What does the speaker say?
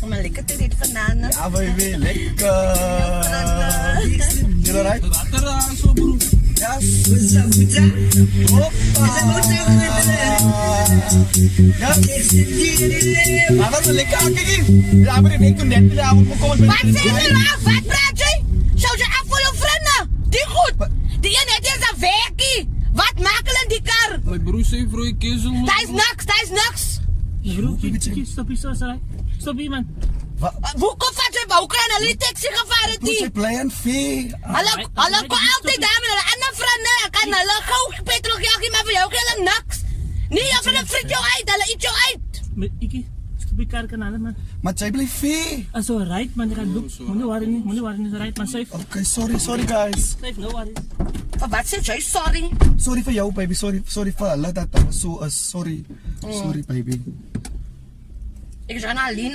Maar lekker te dit vandaan. Ja, baby, lekker. You alright? Water zo bro. Ja. Ja, wat een lekker akkie. Ja, maar ik doe net. Ja, we komen met. Wat zeg je nou? Wat praat je? Zou je af voor je vrienden? Die goed. Die ene heeft eens een werkie. Wat makelen die kar? Mijn broer zei voor je kiezel. Dat is niks, dat is niks. Stop hier, sorry. Stop hier, man. Hoe komt van je bouw? Kan alleen taxi gevaren Moet je die? plan fee? Hallo, kom altijd daar met een andere vrienden. Kan hulle gauw petrol jagen, maar voor jou helemaal niks. Nee, je vrienden friet jou uit, hulle eet jou uit. Iki, stop hier kar kanaal, man. Maar jij blijft fee. Also, right, man. Ik ga doen. Moet je worry, right, man. Safe. Okay, sorry guys. Safe, no worries. Wat zeg jij? Sorry. Sorry voor jou, baby. Sorry voor hulle dat so is. Sorry baby. Ik ga naar Lien.